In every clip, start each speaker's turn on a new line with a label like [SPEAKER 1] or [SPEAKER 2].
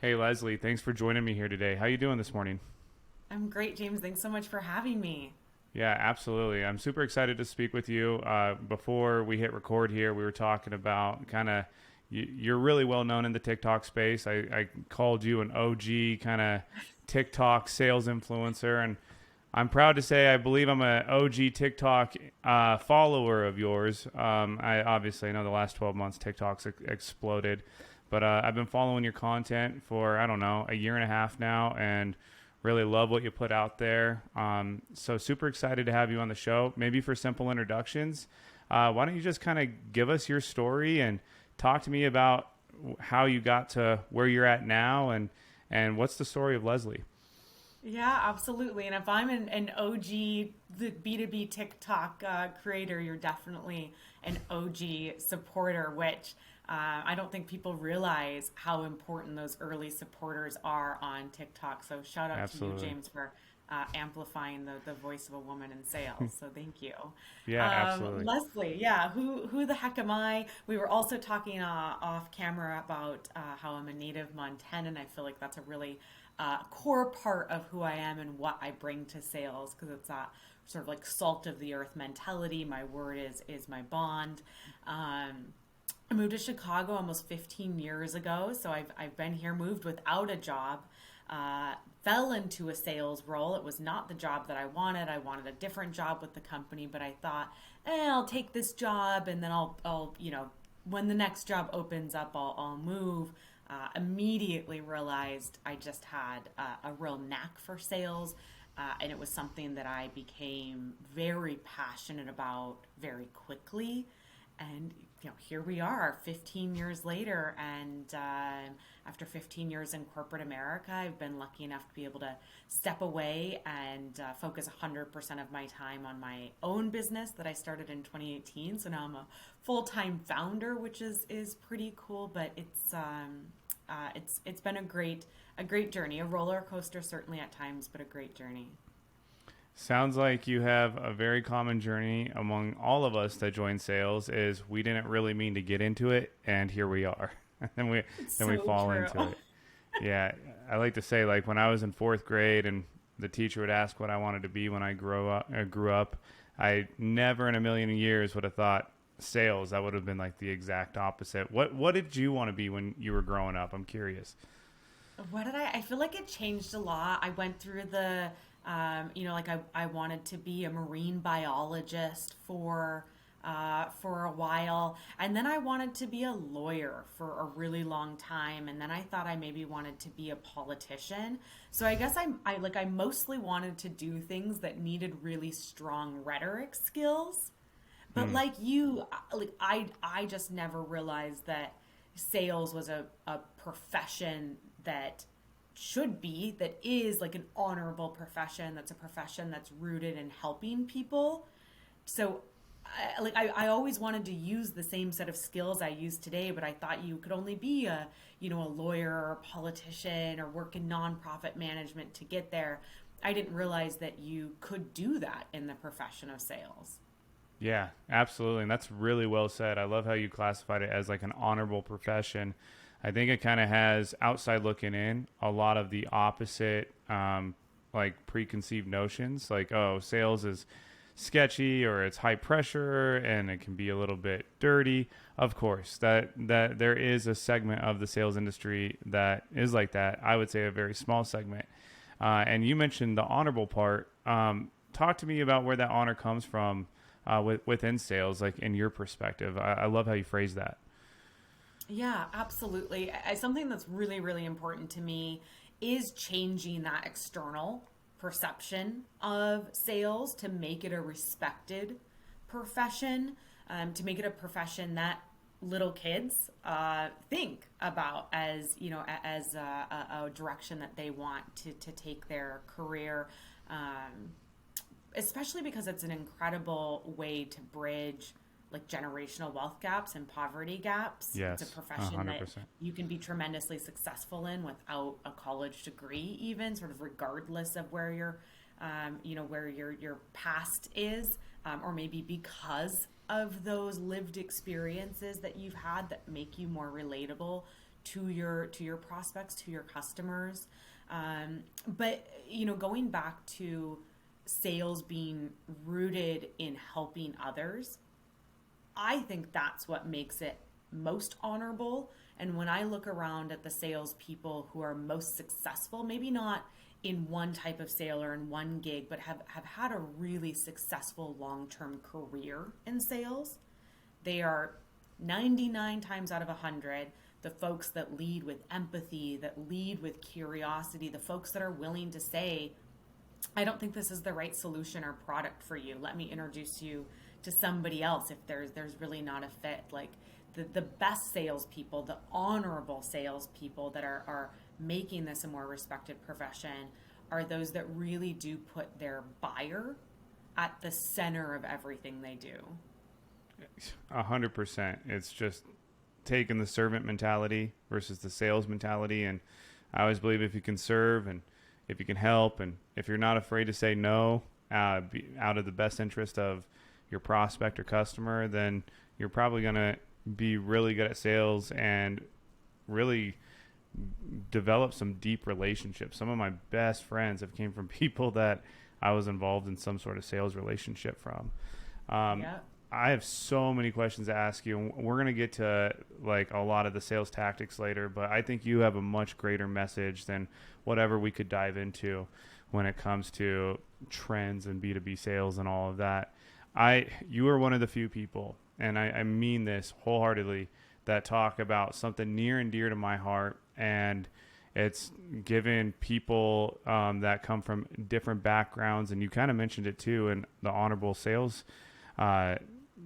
[SPEAKER 1] Hey Leslie, thanks for joining me here today. How you doing this morning?
[SPEAKER 2] I'm great, James. Thanks so much for having me.
[SPEAKER 1] Yeah, absolutely. I'm super excited to speak with you. Before we hit record here, we were talking about kind of you're really well known in the TikTok space. I called you an OG kind of TikTok sales influencer, and I'm proud to say I believe I'm an OG TikTok follower of yours. I obviously know the last 12 months TikTok's exploded, but I've been following your content for I don't know a year and a half now, and really love what you put out there. So super excited to have you on the show. Maybe for simple introductions, why don't you just kind of give us your story and talk to me about how you got to where you're at now, and what's the story of Leslie?
[SPEAKER 2] Yeah, absolutely. And if I'm an OG, the B2B TikTok creator, you're definitely an OG supporter, which I don't think people realize how important those early supporters are on TikTok. So shout out to you,
[SPEAKER 1] Absolutely.
[SPEAKER 2] James, for amplifying the voice of a woman in sales. So thank you.
[SPEAKER 1] Yeah, absolutely.
[SPEAKER 2] Leslie, yeah, who the heck am I? We were also talking off camera about how I'm a native Montanan. I feel like that's a really core part of who I am and what I bring to sales because it's that sort of like salt of the earth mentality. My word is my bond. I moved to Chicago almost 15 years ago, so I've been here, moved without a job, fell into a sales role. It was not the job that I wanted. I wanted a different job with the company, but I thought, I'll take this job and then I'll when the next job opens up, I'll move. Immediately realized I just had a real knack for sales. And it was something that I became very passionate about very quickly. And here we are 15 years later, and after 15 years in corporate America, I've been lucky enough to be able to step away and focus 100% of my time on my own business that I started in 2018. So now I'm a full-time founder, which is pretty cool, but it's been a great journey, a roller coaster certainly at times, but a great journey.
[SPEAKER 1] Sounds like you have a very common journey among all of us that join sales is we didn't really mean to get into it and here we are. and we
[SPEAKER 2] It's
[SPEAKER 1] then we
[SPEAKER 2] so
[SPEAKER 1] fall
[SPEAKER 2] true.
[SPEAKER 1] into it. Yeah, I like to say like when I was in 4th grade and the teacher would ask what I wanted to be when I grew up, I never in a million years would have thought sales. That would have been like the exact opposite. What did you want to be when you were growing up? I'm curious.
[SPEAKER 2] What did I feel like it changed a lot. I went through like I wanted to be a marine biologist for a while. And then I wanted to be a lawyer for a really long time. And then I thought I maybe wanted to be a politician. So I guess I mostly wanted to do things that needed really strong rhetoric skills. But
[SPEAKER 1] Hmm.
[SPEAKER 2] like you, I just never realized that sales was a profession that that is like an honorable profession, that's a profession that's rooted in helping people. So I always wanted to use the same set of skills I use today, but I thought you could only be a lawyer or a politician or work in nonprofit management to get there. I didn't realize that you could do that in the profession of sales.
[SPEAKER 1] Yeah, absolutely. And that's really well said. I love how you classified it as like an honorable profession. I think it kind of has outside looking in a lot of the opposite, like preconceived notions, like, oh, sales is sketchy or it's high pressure and it can be a little bit dirty. Of course, that there is a segment of the sales industry that is like that. I would say a very small segment. And you mentioned the honorable part. Talk to me about where that honor comes from within sales, like in your perspective. I love how you phrase that.
[SPEAKER 2] Yeah, absolutely. Something that's really, really important to me is changing that external perception of sales to make it a respected profession, to make it a profession that little kids think about as as a direction that they want to take their career. Especially because it's an incredible way to bridge like generational wealth gaps and poverty gaps. It's a
[SPEAKER 1] Yes,
[SPEAKER 2] profession that
[SPEAKER 1] 100%.
[SPEAKER 2] you can be tremendously successful in without a college degree, even sort of regardless of where where your past is, or maybe because of those lived experiences that you've had that make you more relatable to your prospects, to your customers. But going back to sales being rooted in helping others, I think that's what makes it most honorable. And when I look around at the salespeople who are most successful, maybe not in one type of sale or in one gig, but have had a really successful long-term career in sales, they are 99 times out of 100 the folks that lead with empathy, that lead with curiosity, the folks that are willing to say, I don't think this is the right solution or product for you. Let me introduce you to somebody else if there's really not a fit. Like the best salespeople, the honorable salespeople that are making this a more respected profession are those that really do put their buyer at the center of everything they do.
[SPEAKER 1] 100%. It's just taking the servant mentality versus the sales mentality. And I always believe if you can serve and if you can help and if you're not afraid to say no out of the best interest of your prospect or customer, then you're probably going to be really good at sales and really develop some deep relationships. Some of my best friends have came from people that I was involved in some sort of sales relationship from. Yeah. I have so many questions to ask you, and we're going to get to like a lot of the sales tactics later, but I think you have a much greater message than whatever we could dive into when it comes to trends and B2B sales and all of that. You are one of the few people, and I mean this wholeheartedly, that talk about something near and dear to my heart, and it's given people that come from different backgrounds, and you kind of mentioned it too in the honorable sales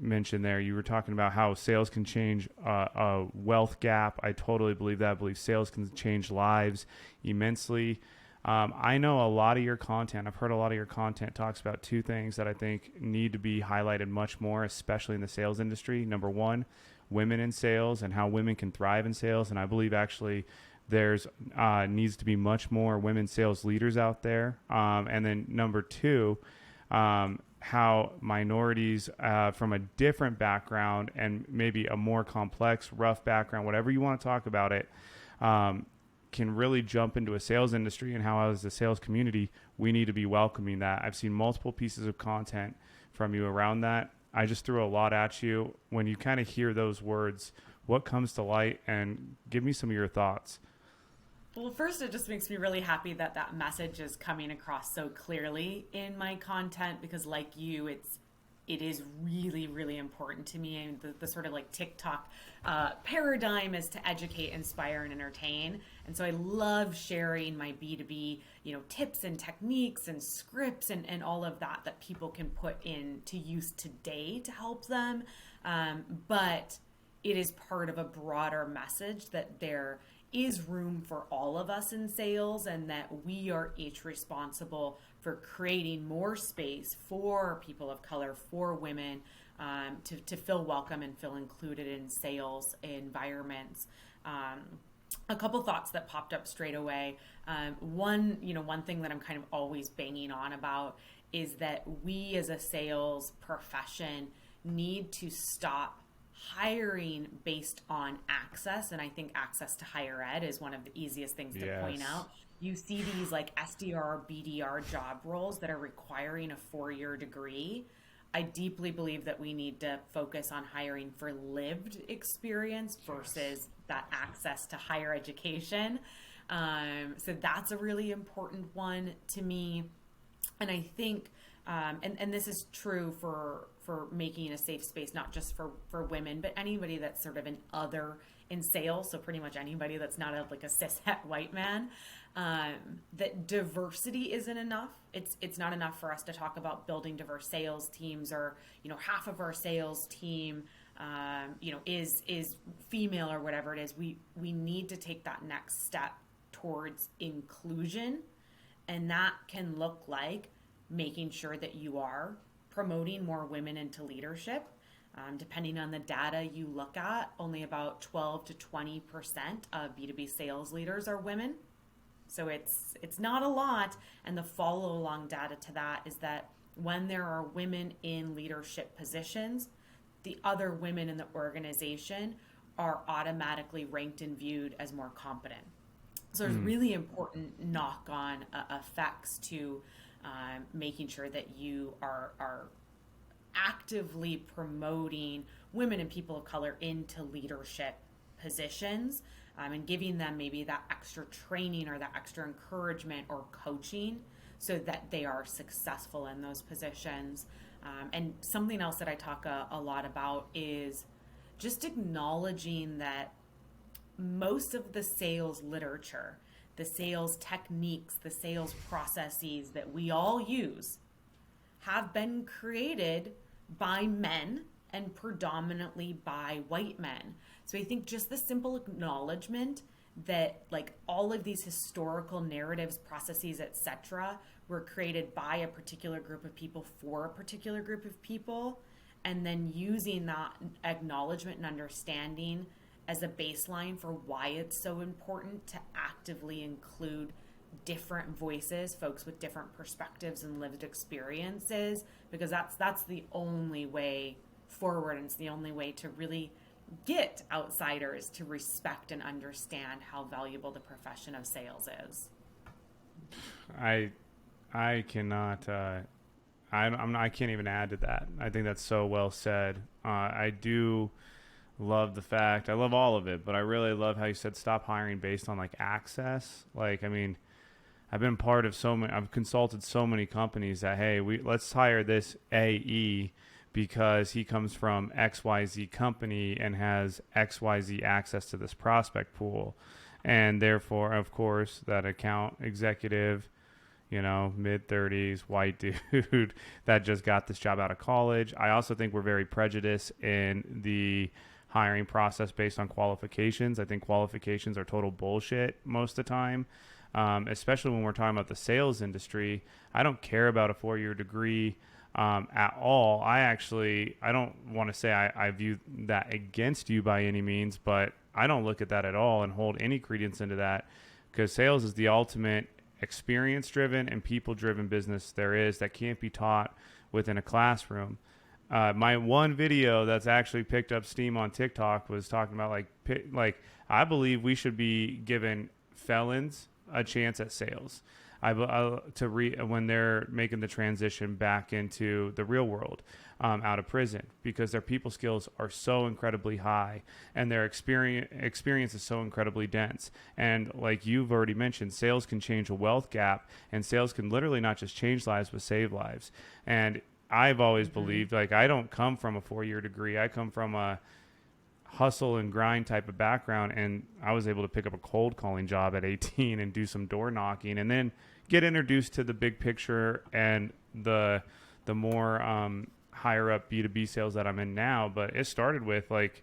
[SPEAKER 1] mention there. You were talking about how sales can change a wealth gap. I totally believe that. I believe sales can change lives immensely. I know a lot of your content, I've heard a lot of your content talks about two things that I think need to be highlighted much more, especially in the sales industry. Number one, women in sales and how women can thrive in sales. And I believe actually there's needs to be much more women sales leaders out there. And then number two, how minorities from a different background and maybe a more complex, rough background, whatever you want to talk about it, can really jump into a sales industry, and how as a sales community, we need to be welcoming that. I've seen multiple pieces of content from you around that. I just threw a lot at you. When you kind of hear those words, what comes to light, and give me some of your thoughts.
[SPEAKER 2] Well, first, it just makes me really happy that that message is coming across so clearly in my content, because like you, it is really, really important to me. And the sort of like TikTok paradigm is to educate, inspire, and entertain. And so I love sharing my B2B, tips and techniques and scripts and all of that people can put into use today to help them. But it is part of a broader message that there is room for all of us in sales, and that we are each responsible for creating more space for people of color, for women, to feel welcome and feel included in sales environments. A couple thoughts that popped up straight away. One thing that I'm kind of always banging on about is that we as a sales profession need to stop hiring based on access. And I think access to higher ed is one of the easiest things to point out. You see these like SDR, BDR job roles that are requiring a 4-year degree. I deeply believe that we need to focus on hiring for lived experience versus that access to higher education. So that's a really important one to me. And I think, and this is true for making a safe space, not just for women, but anybody that's sort of an other in sales. So pretty much anybody that's not like a cishet white man, that diversity isn't enough. It's not enough for us to talk about building diverse sales teams, or, half of our sales team, is female or whatever it is. We need to take that next step towards inclusion. And that can look like making sure that you are promoting more women into leadership. Depending on the data you look at, only about 12 to 20% of B2B sales leaders are women. So it's not a lot. And the follow along data to that is that when there are women in leadership positions, the other women in the organization are automatically ranked and viewed as more competent. So there's really important knock-on effects to making sure that you are actively promoting women and people of color into leadership positions, and giving them maybe that extra training or that extra encouragement or coaching so that they are successful in those positions. And something else that I talk a lot about is just acknowledging that most of the sales literature, the sales techniques, the sales processes that we all use have been created by men and predominantly by white men. So I think just the simple acknowledgement that like all of these historical narratives, processes, etc., were created by a particular group of people for a particular group of people, and then using that acknowledgement and understanding as a baseline for why it's so important to actively include different voices, folks with different perspectives and lived experiences, because that's the only way forward, and it's the only way to really get outsiders to respect and understand how valuable the profession of sales is.
[SPEAKER 1] I cannot. I can't even add to that. I think that's so well said. I do love the fact. I love all of it, but I really love how you said stop hiring based on like access. Like, I mean, I've been part of so many. I've consulted so many companies that hey, let's hire this AE because he comes from XYZ company and has XYZ access to this prospect pool, and therefore, of course, that account executive, mid-30s, white dude that just got this job out of college. I also think we're very prejudiced in the hiring process based on qualifications. I think qualifications are total bullshit most of the time, especially when we're talking about the sales industry. I don't care about a 4-year degree at all. I don't want to say I view that against you by any means, but I don't look at that at all and hold any credence into that, because sales is the ultimate experience-driven and people-driven business there is that can't be taught within a classroom. My one video that's actually picked up steam on TikTok was talking about like I believe we should be giving felons a chance at sales. When they're making the transition back into the real world out of prison, because their people skills are so incredibly high and their experience is so incredibly dense. And like you've already mentioned, sales can change a wealth gap, and sales can literally not just change lives but save lives. And I've always believed, like, I don't come from a 4-year degree. I come from a hustle and grind type of background, and I was able to pick up a cold calling job at 18 and do some door knocking, and then get introduced to the big picture and the more higher up B2B sales that I'm in now. But it started with like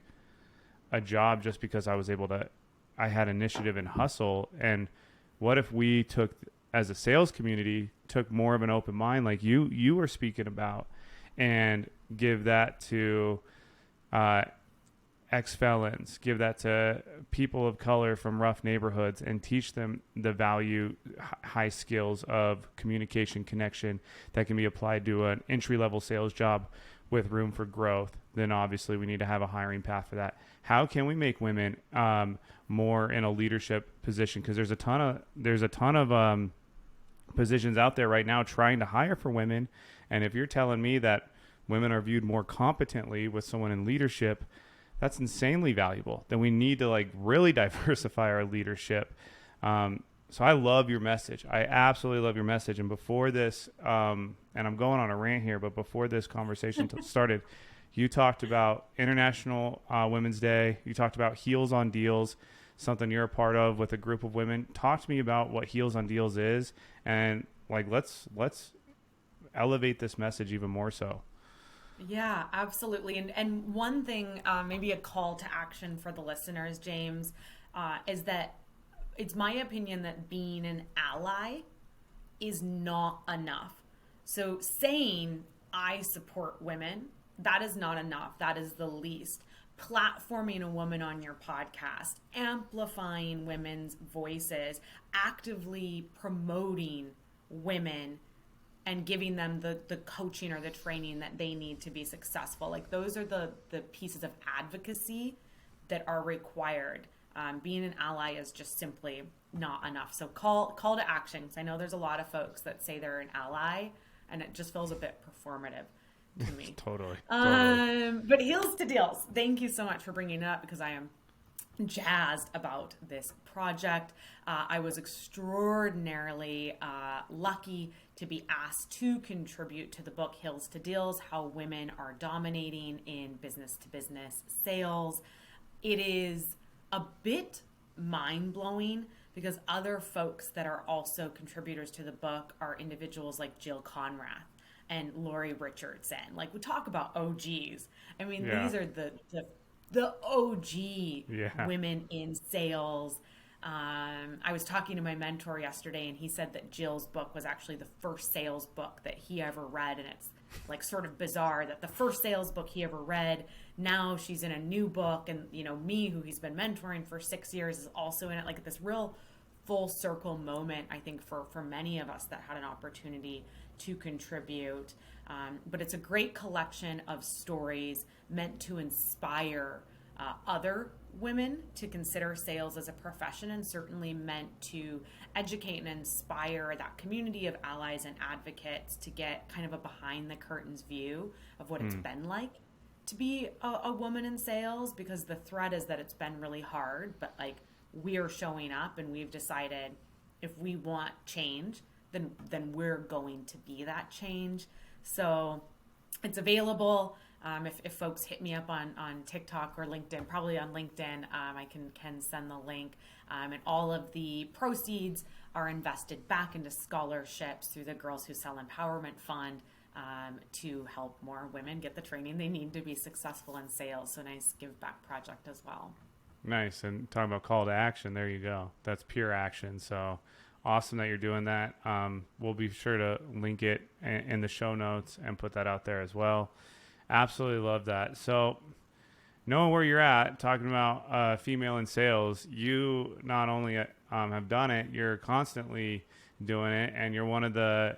[SPEAKER 1] a job just because I had initiative and hustle. And what if we took, as a sales community, took more of an open mind like you were speaking about, and give that to ex-felons, give that to people of color from rough neighborhoods, and teach them the value, high skills of communication, connection that can be applied to an entry-level sales job with room for growth. Then obviously we need to have a hiring path for that. How can we make women more in a leadership position? Because there's a ton of positions out there right now trying to hire for women. And if you're telling me that women are viewed more competently with someone in leadership, that's insanely valuable. Then we need to like really diversify our leadership. So I love your message. I absolutely love your message. And before this, and I'm going on a rant here, but before this conversation started, you talked about International Women's Day. You talked about Heels on Deals, something you're a part of with a group of women. Talk to me about what Heels on Deals is, and like let's elevate this message even more so.
[SPEAKER 2] Yeah, absolutely. And one thing, maybe a call to action for the listeners, James, is that it's my opinion that being an ally is not enough. So saying I support women, that is not enough. That is the least. Platforming a woman on your podcast, amplifying women's voices, actively promoting women, and giving them the coaching or the training that they need to be successful. Like those are the pieces of advocacy that are required. Being an ally is just simply not enough. So call to action. 'Cause I know there's a lot of folks that say they're an ally, and it just feels a bit performative to me.
[SPEAKER 1] Totally.
[SPEAKER 2] But heels to deals. Thank you so much for bringing it up, because I am jazzed about this project. I was extraordinarily lucky to be asked to contribute to the book Heels to Deals, How Women Are Dominating in Business to Business Sales. It is a bit mind-blowing because other folks that are also contributors to the book are individuals like Jill Conrath and Lori Richardson. Like, we talk about OGs. I mean, these are the OG women in sales. I was talking to my mentor yesterday, and he said that Jill's book was actually the first sales book that he ever read. And it's like sort of bizarre that the first sales book he ever read, now she's in a new book. And, you know, me, who he's been mentoring for 6 years, is also in it. Like, this real full circle moment, I think, for many of us that had an opportunity to contribute. But it's a great collection of stories meant to inspire other women to consider sales as a profession, and certainly meant to educate and inspire that community of allies and advocates to get kind of a behind the curtains view of what it's been like to be a woman in sales, because the threat is that it's been really hard, but like, we're showing up and we've decided if we want change, then we're going to be that change. So it's available. If folks hit me up on TikTok or LinkedIn, probably on LinkedIn, I can send the link. And all of the proceeds are invested back into scholarships through the Girls Who Sell Empowerment Fund, to help more women get the training they need to be successful in sales. So nice give back project as well.
[SPEAKER 1] Nice. And talking about call to action, there you go. That's pure action. So awesome that you're doing that. We'll be sure to link it in the show notes and put that out there as well. Absolutely love that. So knowing where you're at, talking about female in sales, you not only have done it, you're constantly doing it, and you're one of the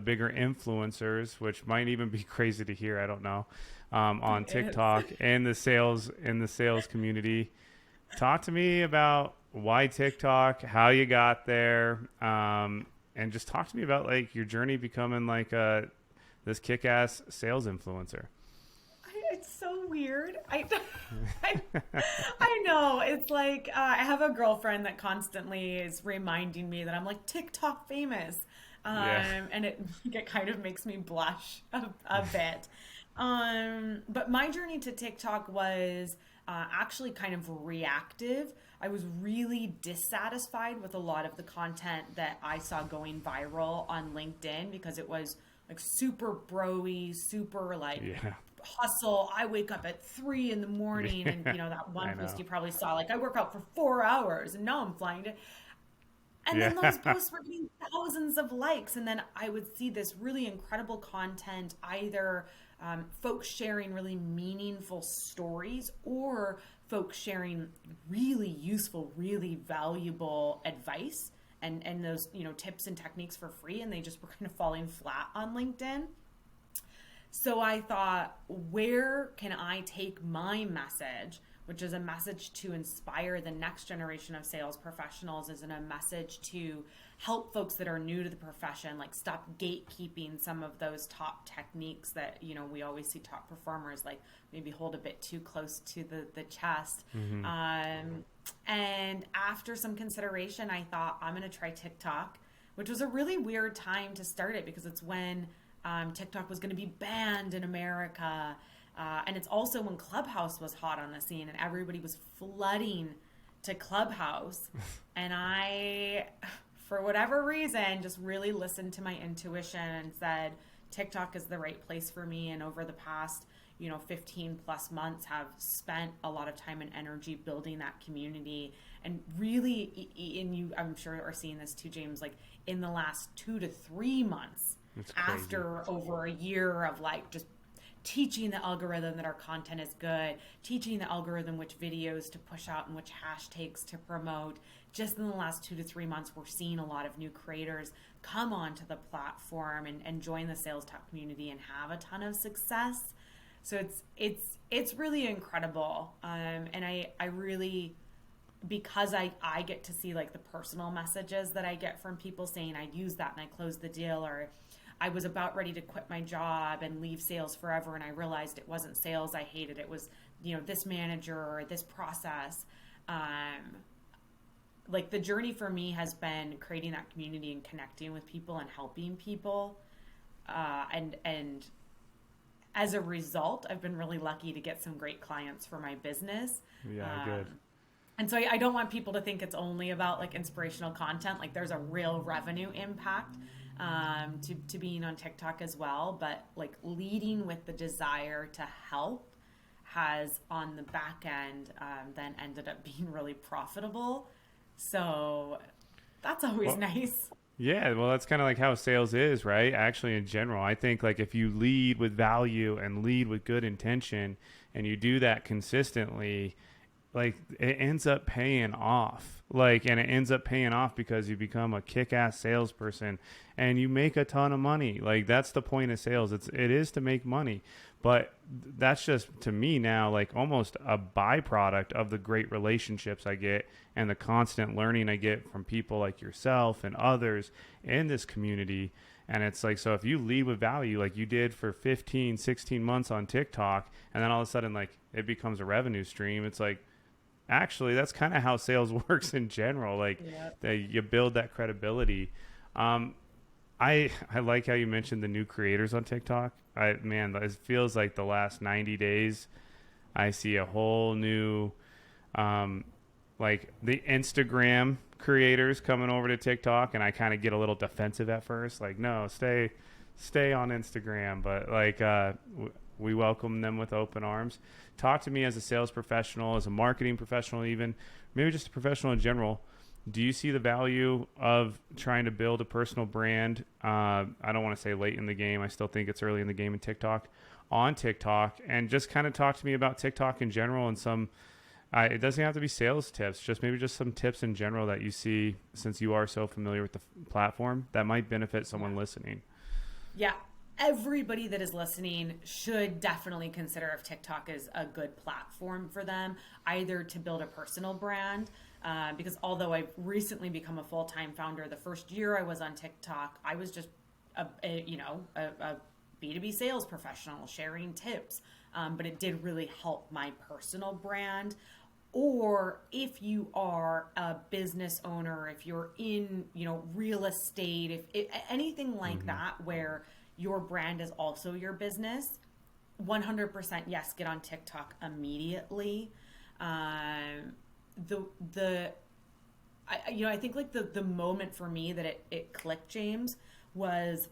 [SPEAKER 1] bigger influencers, which might even be crazy to hear, I don't know, on TikTok and the sales community. Talk to me about why TikTok, how you got there, and just talk to me about like your journey becoming like this kick-ass sales influencer.
[SPEAKER 2] It's so weird. I know. It's like, I have a girlfriend that constantly is reminding me that I'm like TikTok famous. And it kind of makes me blush a bit. But my journey to TikTok was actually kind of reactive. I was really dissatisfied with a lot of the content that I saw going viral on LinkedIn, because it was like super bro-y, super like hustle. I wake up at 3 a.m. and you know, that one post you probably saw, like, I work out for 4 hours and now I'm flying to, and then those posts were getting thousands of likes. And then I would see this really incredible content, either folks sharing really meaningful stories, or folks sharing really useful, really valuable advice and those, you know, tips and techniques for free, and they just were kind of falling flat on LinkedIn. So I thought, where can I take my message, which is a message to inspire the next generation of sales professionals, is in a message to help folks that are new to the profession, like stop gatekeeping some of those top techniques that, you know, we always see top performers like maybe hold a bit too close to the chest. And after some consideration, I thought, I'm going to try TikTok, which was a really weird time to start it, because it's when TikTok was going to be banned in America. And it's also when Clubhouse was hot on the scene and everybody was flooding to Clubhouse. And I, for whatever reason, just really listened to my intuition and said, TikTok is the right place for me. And over the past, 15 plus months, have spent a lot of time and energy building that community. And really, and you, I'm sure, are seeing this too, James, like in the last 2 to 3 months, after over a year of like just teaching the algorithm that our content is good, teaching the algorithm which videos to push out and which hashtags to promote. Just in the last 2 to 3 months, we're seeing a lot of new creators come onto the platform and join the Sales Talk community and have a ton of success. So It's really incredible. And I really, because I get to see like the personal messages that I get from people saying I used that and I closed the deal, or I was about ready to quit my job and leave sales forever and I realized it wasn't sales I hated, it was, this manager or this process. Like the journey for me has been creating that community and connecting with people and helping people. And as a result, I've been really lucky to get some great clients for my business.
[SPEAKER 1] Yeah, good.
[SPEAKER 2] And so I don't want people to think it's only about like inspirational content. Like there's a real revenue impact to being on TikTok as well. But like leading with the desire to help has on the back end then ended up being really profitable. So that's always nice.
[SPEAKER 1] Yeah, well, that's kind of like how sales is, right? Actually, in general, I think like if you lead with value and lead with good intention and you do that consistently, like it ends up paying off. And it ends up paying off because you become a kick-ass salesperson and you make a ton of money. Like that's the point of sales. It is to make money. But that's just to me now like almost a byproduct of the great relationships I get and the constant learning I get from people like yourself and others in this community. And it's like, so if you lead with value like you did for 15, 16 months on TikTok, and then all of a sudden like it becomes a revenue stream, it's like, actually, that's kind of how sales works in general. Like that you build that credibility. I like how you mentioned the new creators on TikTok. Man, it feels like the last 90 days, I see a whole new, like the Instagram creators coming over to TikTok, and I kind of get a little defensive at first. Like, no, stay on Instagram, but like we welcome them with open arms. Talk to me as a sales professional, as a marketing professional, even maybe just a professional in general. Do you see the value of trying to build a personal brand? I don't want to say late in the game. I still think it's early in the game in TikTok, on TikTok, and just kind of talk to me about TikTok in general and some, it doesn't have to be sales tips, just maybe just some tips in general that you see since you are so familiar with the platform that might benefit someone listening.
[SPEAKER 2] Yeah. Everybody that is listening should definitely consider if TikTok is a good platform for them, either to build a personal brand, because although I've recently become a full-time founder, the first year I was on TikTok, I was just a B2B sales professional sharing tips, but it did really help my personal brand. Or if you are a business owner, if you're in, real estate, if anything like that, where your brand is also your business, 100% yes, get on TikTok immediately. I think like the moment for me that it clicked, James, was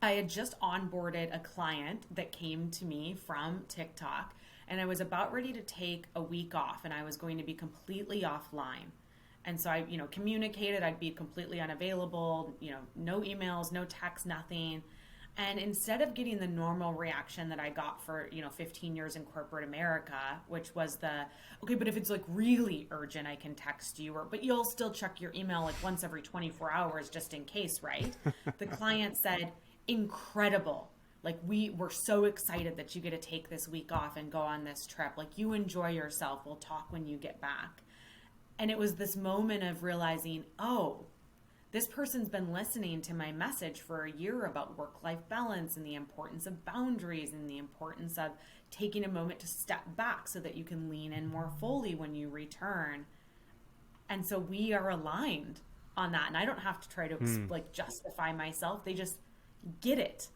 [SPEAKER 2] I had just onboarded a client that came to me from TikTok, and I was about ready to take a week off, and I was going to be completely offline. And so I, communicated I'd be completely unavailable, no emails, no text, nothing. And instead of getting the normal reaction that I got for, 15 years in corporate America, which was okay, but if it's like really urgent, I can text you, but you'll still check your email like once every 24 hours just in case, right? The client said, incredible. Like we're so excited that you get to take this week off and go on this trip. Like you enjoy yourself. We'll talk when you get back. And it was this moment of realizing, oh, this person's been listening to my message for a year about work-life balance and the importance of boundaries and the importance of taking a moment to step back so that you can lean in more fully when you return. And so we are aligned on that. And I don't have to try to justify myself. They just get it.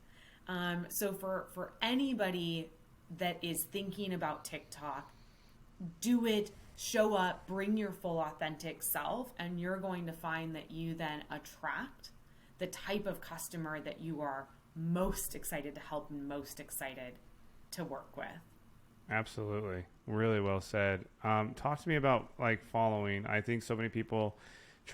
[SPEAKER 2] So for anybody that is thinking about TikTok, do it. Show up, bring your full authentic self, and you're going to find that you then attract the type of customer that you are most excited to help and most excited to work with.
[SPEAKER 1] Absolutely. Really well said. Talk to me about like following. I think so many people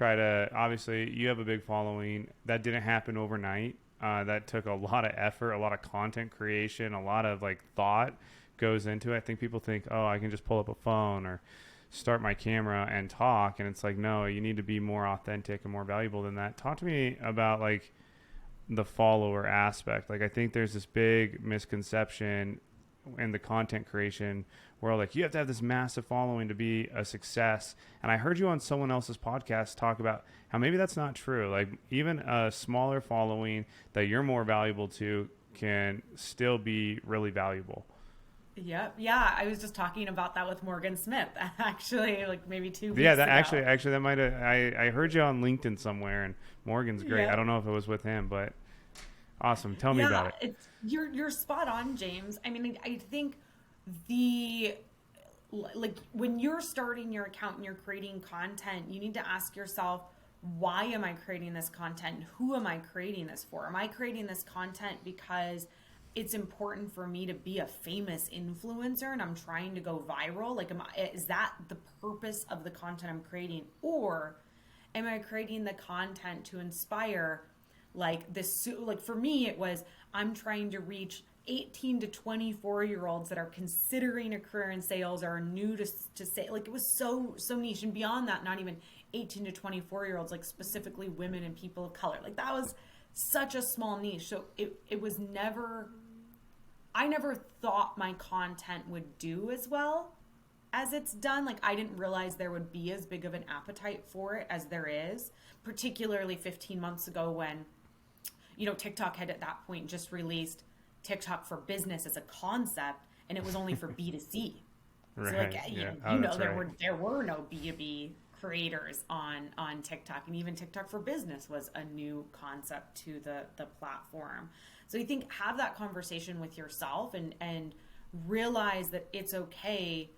[SPEAKER 1] obviously you have a big following. That didn't happen overnight. That took a lot of effort, a lot of content creation, a lot of like thought goes into it. I think people think, oh, I can just pull up a phone or start my camera and talk. And it's like, no, you need to be more authentic and more valuable than that. Talk to me about like the follower aspect. Like, I think there's this big misconception in the content creation world, like you have to have this massive following to be a success. And I heard you on someone else's podcast talk about how maybe that's not true. Like even a smaller following that you're more valuable to can still be really valuable.
[SPEAKER 2] Yep. Yeah. I was just talking about that with Morgan Smith, actually, like maybe 2 weeks
[SPEAKER 1] Yeah, that
[SPEAKER 2] ago.
[SPEAKER 1] actually that might have, I heard you on LinkedIn somewhere, and Morgan's great.
[SPEAKER 2] Yeah.
[SPEAKER 1] I don't know if it was with him, but awesome. Tell me about
[SPEAKER 2] Yeah.
[SPEAKER 1] it.
[SPEAKER 2] You're spot on, James. I mean, I think the, like when you're starting your account and you're creating content, you need to ask yourself, why am I creating this content? Who am I creating this for? Am I creating this content because it's important for me to be a famous influencer and I'm trying to go viral? Like, is that the purpose of the content I'm creating? Or am I creating the content to inspire, like this? Like for me, it was, I'm trying to reach 18 to 24-year-olds that are considering a career in sales or are new to say, like it was so niche. And beyond that, not even 18 to 24-year-olds, like specifically women and people of color. Like that was such a small niche. So it was never, I never thought my content would do as well as it's done. Like I didn't realize there would be as big of an appetite for it as there is, particularly 15 months ago when, TikTok had at that point just released TikTok for business as a concept, and it was only for B2C.
[SPEAKER 1] Right.
[SPEAKER 2] So like
[SPEAKER 1] Yeah.
[SPEAKER 2] there were no B2B creators on TikTok, and even TikTok for business was a new concept to the platform. So you think, have that conversation with yourself and realize that it's okay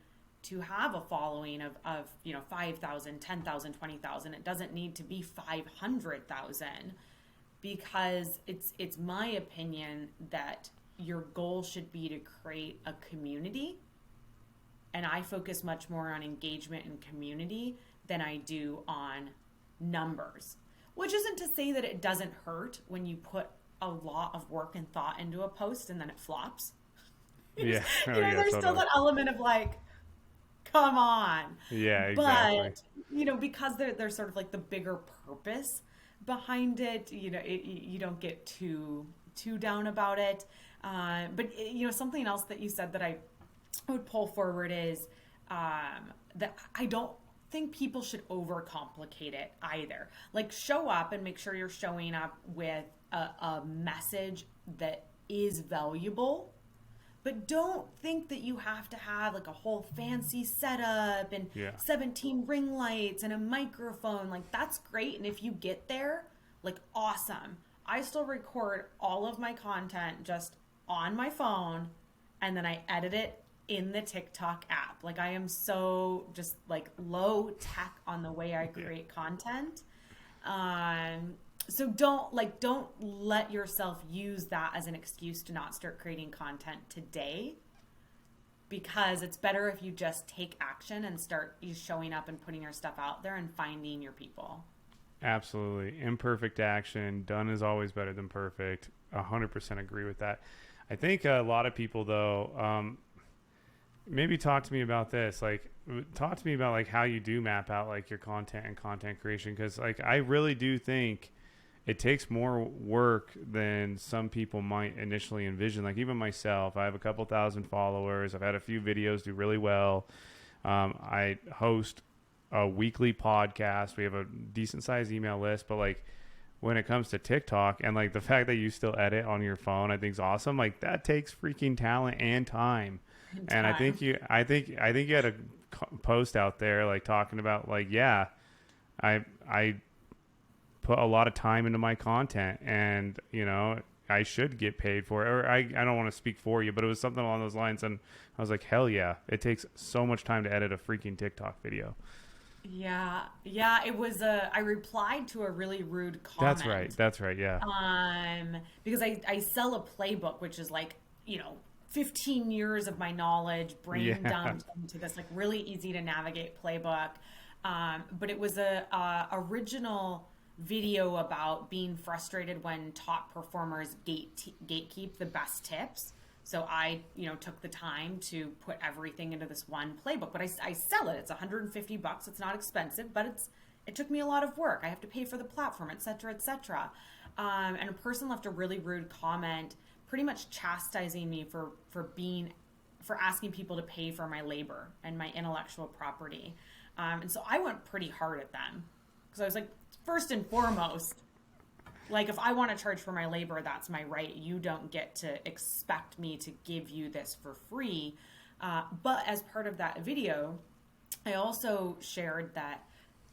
[SPEAKER 2] to have a following of 5,000, 10,000, 20,000. It doesn't need to be 500,000, because it's my opinion that your goal should be to create a community. And I focus much more on engagement and community than I do on numbers, which isn't to say that it doesn't hurt when you put a lot of work and thought into a post and then it flops.
[SPEAKER 1] Yeah. Oh, yeah,
[SPEAKER 2] There's still
[SPEAKER 1] totally.
[SPEAKER 2] that element of like, come on.
[SPEAKER 1] Yeah, exactly.
[SPEAKER 2] But, because they're sort of like the bigger purpose behind it, you don't get too down about it. But, something else that you said that I would pull forward is that I don't think people should overcomplicate it either. Like show up and make sure you're showing up with a message that is valuable, but don't think that you have to have like a whole fancy setup and 17 ring lights and a microphone. Like that's great. And if you get there, like awesome. I still record all of my content just on my phone, and then I edit it in the TikTok app. Like I am so just like low tech on the way I create content. So don't let yourself use that as an excuse to not start creating content today, because it's better if you just take action and start showing up and putting your stuff out there and finding your people.
[SPEAKER 1] Absolutely. Imperfect action done is always better than perfect. 100% agree with that. I think a lot of people though, maybe talk to me about this. Like, talk to me about like how you do map out like your content and content creation. Cause like, I really do think it takes more work than some people might initially envision. Like even myself, I have a couple thousand followers. I've had a few videos do really well. I host a weekly podcast. We have a decent sized email list, but like when it comes to TikTok and like the fact that you still edit on your phone, I think is awesome. Like that takes freaking talent and time. And I think you had a post out there like talking about like, yeah, I put a lot of time into my content, and I should get paid for it. Or I don't want to speak for you, but it was something along those lines. And I was like, hell yeah, it takes so much time to edit a freaking TikTok video.
[SPEAKER 2] Yeah, it was I replied to a really rude comment.
[SPEAKER 1] That's right. Yeah.
[SPEAKER 2] Because I sell a playbook, which is like, 15 years of my knowledge brain dumped into this like really easy to navigate playbook. But it was a original video about being frustrated when top performers gatekeep the best tips. So I, took the time to put everything into this one playbook, but I sell it. It's $150. It's not expensive, but it took me a lot of work. I have to pay for the platform, et cetera, et cetera. And a person left a really rude comment, pretty much chastising me for being for asking people to pay for my labor and my intellectual property. And so I went pretty hard at them because I was like, first and foremost, like if I want to charge for my labor, that's my right. You don't get to expect me to give you this for free. But as part of that video, I also shared that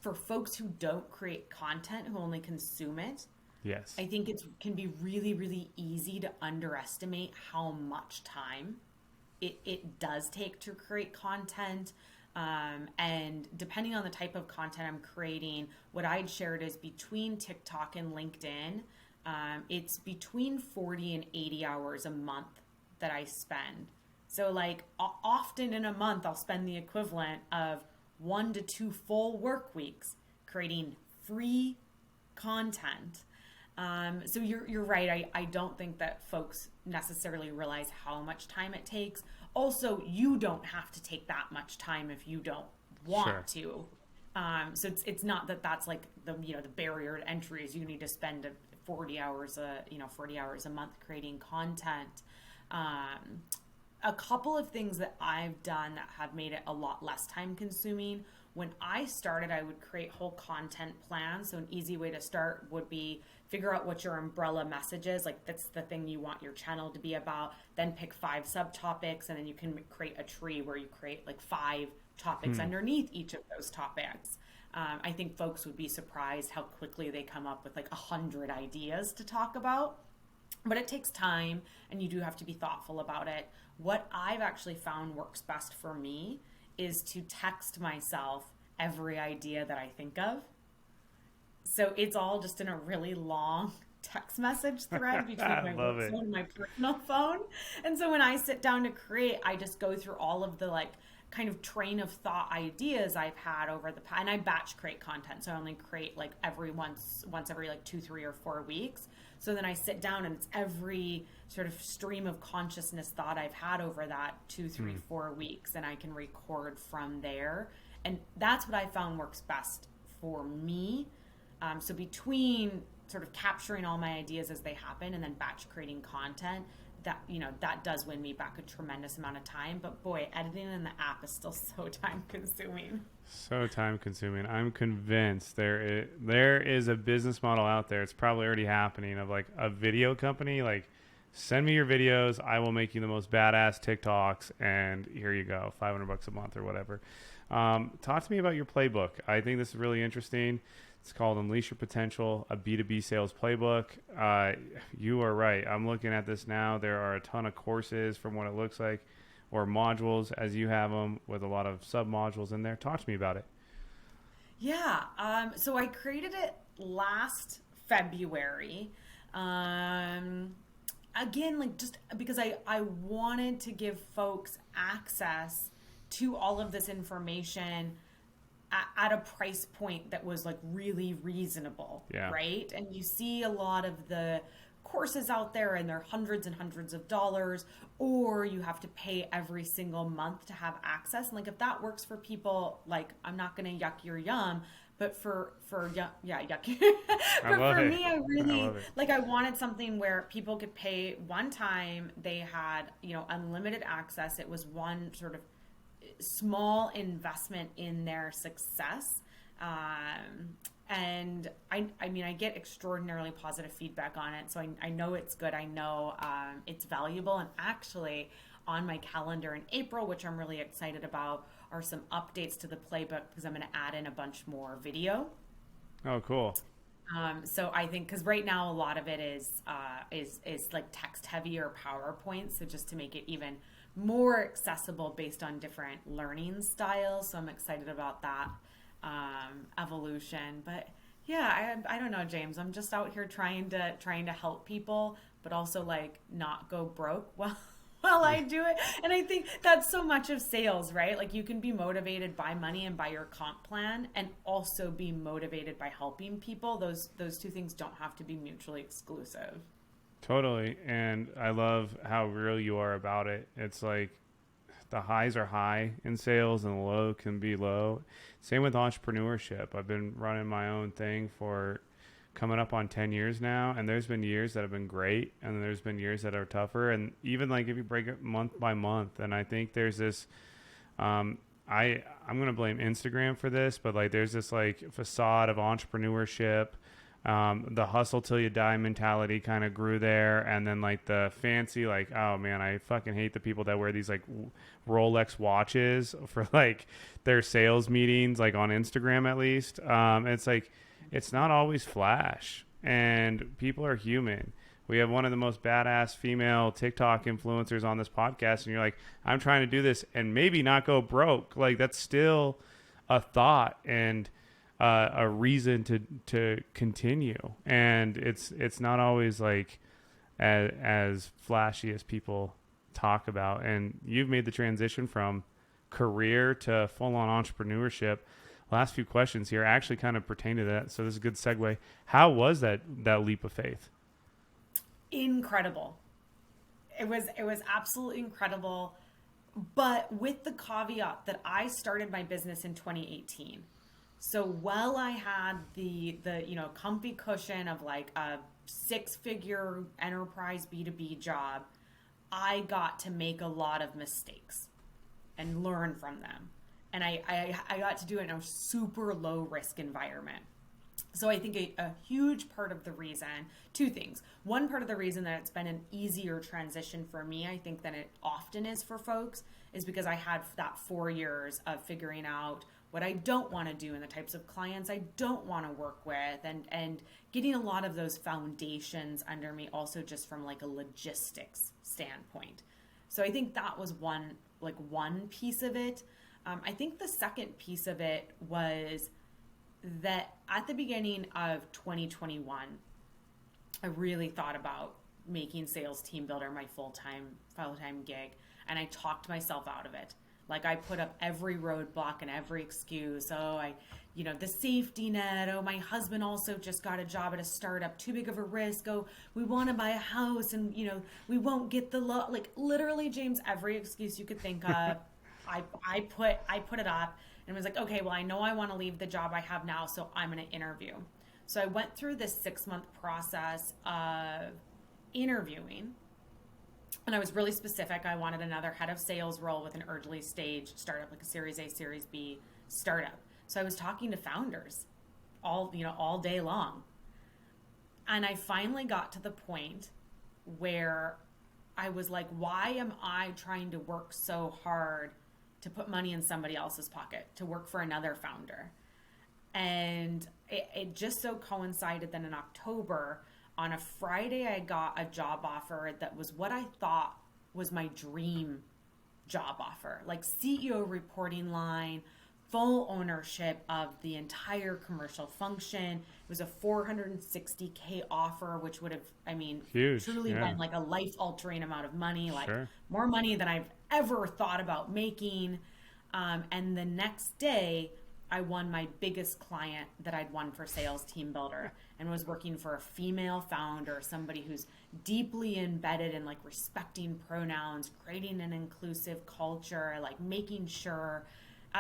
[SPEAKER 2] for folks who don't create content, who only consume it,
[SPEAKER 1] Yes.
[SPEAKER 2] I think it can be really, really easy to underestimate how much time it does take to create content. And depending on the type of content I'm creating, what I'd shared is between TikTok and LinkedIn, it's between 40 and 80 hours a month that I spend. So like often in a month, I'll spend the equivalent of 1 to 2 full work weeks creating free content. So you're right. I don't think that folks necessarily realize how much time it takes. Also, you don't have to take that much time if you don't want to. So it's not that that's like the barrier to entry is you need to spend 40 hours a month creating content. A couple of things that I've done that have made it a lot less time consuming. When I started, I would create whole content plans. So an easy way to start would be figure out what your umbrella message is. Like that's the thing you want your channel to be about. Then pick 5 subtopics, and then you can create a tree where you create like 5 topics underneath each of those topics. I think folks would be surprised how quickly they come up with like 100 ideas to talk about. But it takes time, and you do have to be thoughtful about it. What I've actually found works best for me is to text myself every idea that I think of. So it's all just in a really long text message thread between my work phone and my personal phone. And so when I sit down to create, I just go through all of the like kind of train of thought ideas I've had over the past, and I batch create content. So I only create like once every like 2, 3, or 4 weeks. So then I sit down and it's every sort of stream of consciousness thought I've had over that 2, 3, 4 weeks, and I can record from there. And that's what I found works best for me. So between sort of capturing all my ideas as they happen and then batch creating content, that does win me back a tremendous amount of time. But boy, editing in the app is still so time consuming.
[SPEAKER 1] So time consuming. I'm convinced there is a business model out there. It's probably already happening of like a video company. Like, send me your videos. I will make you the most badass TikToks, and here you go, $500 a month or whatever. Talk to me about your playbook. I think this is really interesting. It's called Unleash Your Potential, a B2B sales playbook. You are right. I'm looking at this now. There are a ton of courses from what it looks like, or modules as you have them, with a lot of sub-modules in there. Talk to me about it.
[SPEAKER 2] Yeah. So I created it last February. Again, like just because I wanted to give folks access to all of this information at a price point that was like really reasonable, right? And you see a lot of the courses out there and they're hundreds and hundreds of dollars, or you have to pay every single month to have access. And like, if that works for people, like, I'm not going to yuck your yum, but for yuck. But for me, I really like, I wanted something where people could pay one time. They had, unlimited access. It was one sort of small investment in their success. And I get extraordinarily positive feedback on it. So I know it's good. I know it's valuable. And actually on my calendar in April, which I'm really excited about, are some updates to the playbook because I'm going to add in a bunch more video.
[SPEAKER 1] Oh, cool.
[SPEAKER 2] So I think, because right now a lot of it is like text heavy or PowerPoint. So just to make it even more accessible based on different learning styles. So I'm excited about that evolution. But yeah, I don't know, James. I'm just out here trying to help people, but also like not go broke while I do it. And I think that's so much of sales, right? Like, you can be motivated by money and by your comp plan, and also be motivated by helping people. Those two things don't have to be mutually exclusive.
[SPEAKER 1] Totally. And I love how real you are about it. It's like the highs are high in sales and the low can be low. Same with entrepreneurship. I've been running my own thing for coming up on 10 years now, and there's been years that have been great, and then there's been years that are tougher. And even like if you break it month by month, and I think there's this, I'm going to blame Instagram for this, but like there's this like facade of entrepreneurship. The hustle till you die mentality kind of grew there. And then like the fancy, like, oh man, I fucking hate the people that wear these like Rolex watches for like their sales meetings, like on Instagram at least. It's like, it's not always flash, and people are human. We have one of the most badass female TikTok influencers on this podcast, and you're like, I'm trying to do this and maybe not go broke. Like that's still a thought and a reason to continue. And it's not always like as flashy as people talk about. And you've made the transition from career to full-on entrepreneurship. Last few questions here actually kind of pertain to that, so this is a good segue. How was that leap of faith?
[SPEAKER 2] Incredible. It was absolutely incredible, but with the caveat that I started my business in 2018. So while I had the comfy cushion of like a 6-figure enterprise B2B job, I got to make a lot of mistakes and learn from them. And I got to do it in a super low risk environment. So I think a huge part of the reason, two things. One part of the reason that it's been an easier transition for me, I think, than it often is for folks, is because I had that 4 years of figuring out what I don't want to do and the types of clients I don't want to work with, and getting a lot of those foundations under me also just from like a logistics standpoint. So I think that was one piece of it. I think the second piece of it was that at the beginning of 2021, I really thought about making Sales Team Builder my full-time gig, and I talked myself out of it. Like I put up every roadblock and every excuse. The safety net. Oh, my husband also just got a job at a startup. Too big of a risk. Oh, we want to buy a house, and we won't get the loan. Like literally, James, every excuse you could think of, I put it up and was like, okay, well, I know I want to leave the job I have now, so I'm going to interview. So I went through this 6-month process of interviewing. And I was really specific. I wanted another head of sales role with an early stage startup, like a Series A, Series B startup. So I was talking to founders all day long. And I finally got to the point where I was like, why am I trying to work so hard to put money in somebody else's pocket, to work for another founder? And it just so coincided that in October, on a Friday, I got a job offer that was what I thought was my dream job offer, like CEO reporting line, full ownership of the entire commercial function. It was a $460K offer, which would have,
[SPEAKER 1] huge,
[SPEAKER 2] truly
[SPEAKER 1] yeah.
[SPEAKER 2] been like a life-altering amount of money, like
[SPEAKER 1] Sure.
[SPEAKER 2] more money than I've ever thought about making. And the next day, I won my biggest client that I'd won for Sales Team Builder, and was working for a female founder, somebody who's deeply embedded in like respecting pronouns, creating an inclusive culture, like making sure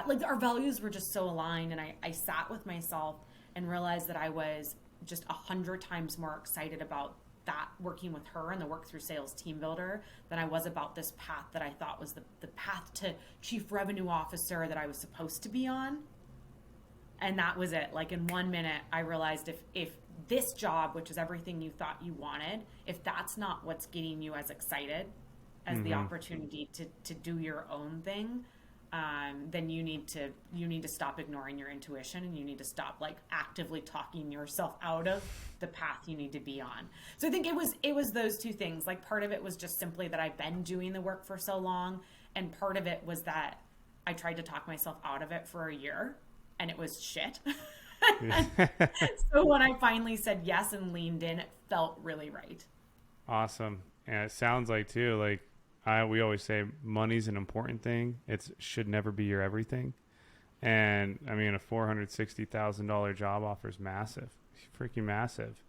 [SPEAKER 2] like our values were just so aligned. And I sat with myself and realized that I was just 100 times more excited about that, working with her and the work through Sales Team Builder, than I was about this path that I thought was the path to Chief Revenue Officer that I was supposed to be on. And that was it. Like in 1 minute, I realized if this job, which is everything you thought you wanted, if that's not what's getting you as excited as the opportunity to do your own thing, then you need to stop ignoring your intuition, and you need to stop like actively talking yourself out of the path you need to be on. So I think it was those two things. Like part of it was just simply that I've been doing the work for so long, and part of it was that I tried to talk myself out of it for a year, and it was shit. So when I finally said yes and leaned in, it felt really right.
[SPEAKER 1] Awesome. And it sounds like too, like we always say money's an important thing. It should never be your everything. And I mean, a $460,000 job offer is massive, freaking massive.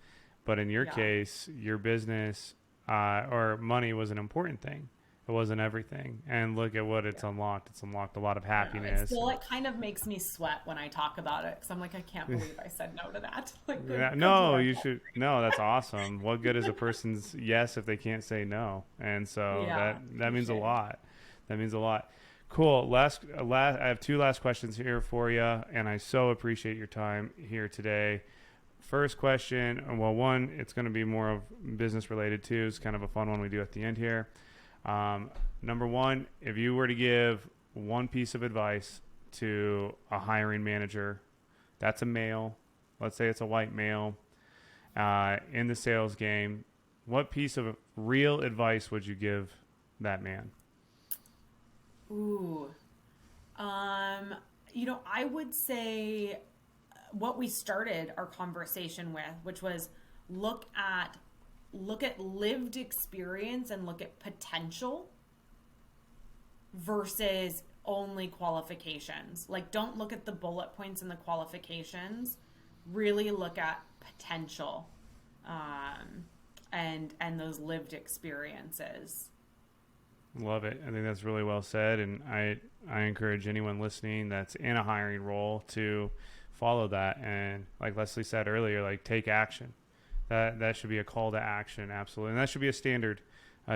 [SPEAKER 1] But in your case, your business or money was an important thing. It wasn't everything. And look at what it's unlocked. It's unlocked a lot of
[SPEAKER 2] I don't know.
[SPEAKER 1] happiness.
[SPEAKER 2] It kind of makes me sweat when I talk about it because I'm like, I can't believe I said no to that. Like,
[SPEAKER 1] Yeah,
[SPEAKER 2] good
[SPEAKER 1] no,
[SPEAKER 2] Lord.
[SPEAKER 1] you should. No, that's awesome. What good is a person's yes if they can't say no? And so
[SPEAKER 2] Yeah,
[SPEAKER 1] that means a
[SPEAKER 2] touche.
[SPEAKER 1] lot. That means a lot. Cool. I have two last questions here for you, and I so appreciate your time here today. First question. Well, one, it's going to be more of business related too. It's kind of a fun one we do at the end here. Number one, if you were to give one piece of advice to a hiring manager, that's a male. Let's say it's a white male in the sales game. What piece of real advice would you give that man?
[SPEAKER 2] Ooh. I would say what we started our conversation with, which was look at lived experience and look at potential versus only qualifications. Like, don't look at the bullet points and the qualifications. Really look at potential, and those lived experiences.
[SPEAKER 1] Love it. I think that's really well said, and I encourage anyone listening that's in a hiring role to follow that. And like Leslie said earlier, like take action. That should be a call to action, absolutely, and that should be a standard.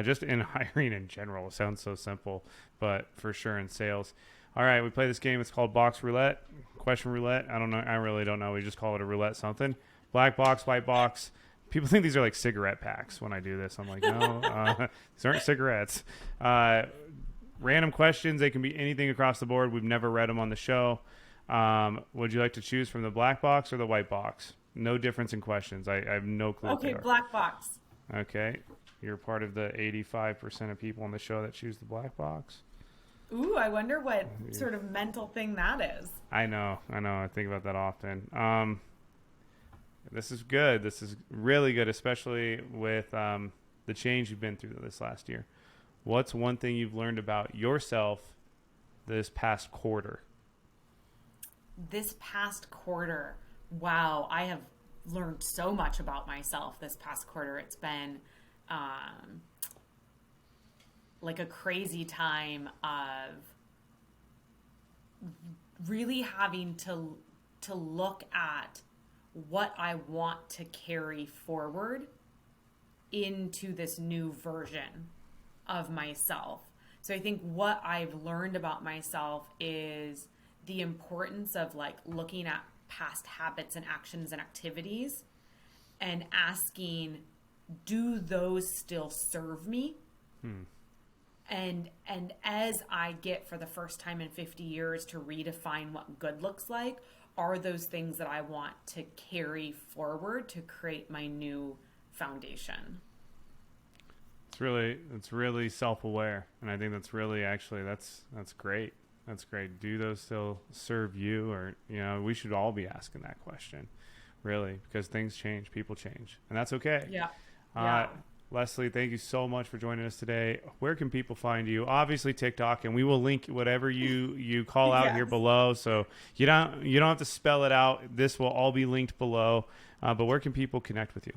[SPEAKER 1] Just in hiring in general, it sounds so simple, but for sure in sales. All right, we play this game. It's called Box Roulette, Question Roulette. I don't know. I really don't know. We just call it a roulette something. Black box, white box. People think these are like cigarette packs when I do this. I'm like, no, these aren't cigarettes. Random questions. They can be anything across the board. We've never read them on the show. Would you like to choose from the black box or the white box? No difference in questions. I have no clue.
[SPEAKER 2] Okay, black box.
[SPEAKER 1] Okay. You're part of the 85% of people on the show that choose the black box.
[SPEAKER 2] Ooh, I wonder what sort of mental thing that is.
[SPEAKER 1] I know. I think about that often. This is good. This is really good, especially with the change you've been through this last year. What's one thing you've learned about yourself this past quarter?
[SPEAKER 2] This past quarter, wow, I have learned so much about myself this past quarter. It's been like a crazy time of really having to look at what I want to carry forward into this new version of myself. So I think what I've learned about myself is the importance of like looking at past habits and actions and activities and asking, do those still serve me? And as I get for the first time in 50 years to redefine what good looks like, are those things that I want to carry forward to create my new foundation?
[SPEAKER 1] It's really self-aware, and I think that's really actually that's great. That's great. Do those still serve you? Or we should all be asking that question, really, because things change, people change, and that's okay.
[SPEAKER 2] Yeah.
[SPEAKER 1] Leslie, thank you so much for joining us today. Where can people find you? Obviously TikTok, and we will link whatever you call out here below. So you don't have to spell it out. This will all be linked below. But where can people connect with you?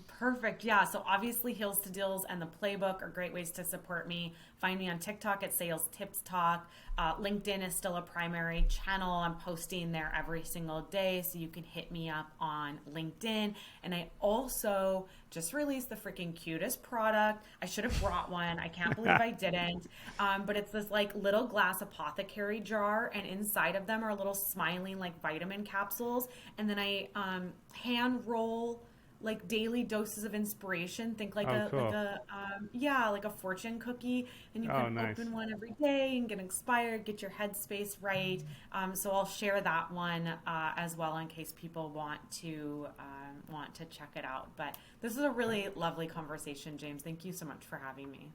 [SPEAKER 2] Perfect. Yeah. So obviously Heels to Deals and the Playbook are great ways to support me. Find me on TikTok at Sales Tips Talk. LinkedIn is still a primary channel. I'm posting there every single day, so you can hit me up on LinkedIn. And I also just released the freaking cutest product. I should have brought one. I can't believe I didn't. But it's this like little glass apothecary jar, and inside of them are little smiling like vitamin capsules. And then I hand roll like daily doses of inspiration. Think like like a fortune cookie, and you can open one every day and get inspired, get your headspace right. So I'll share that one as well in case people want to check it out. But this is a really lovely conversation, James. Thank you so much for having me.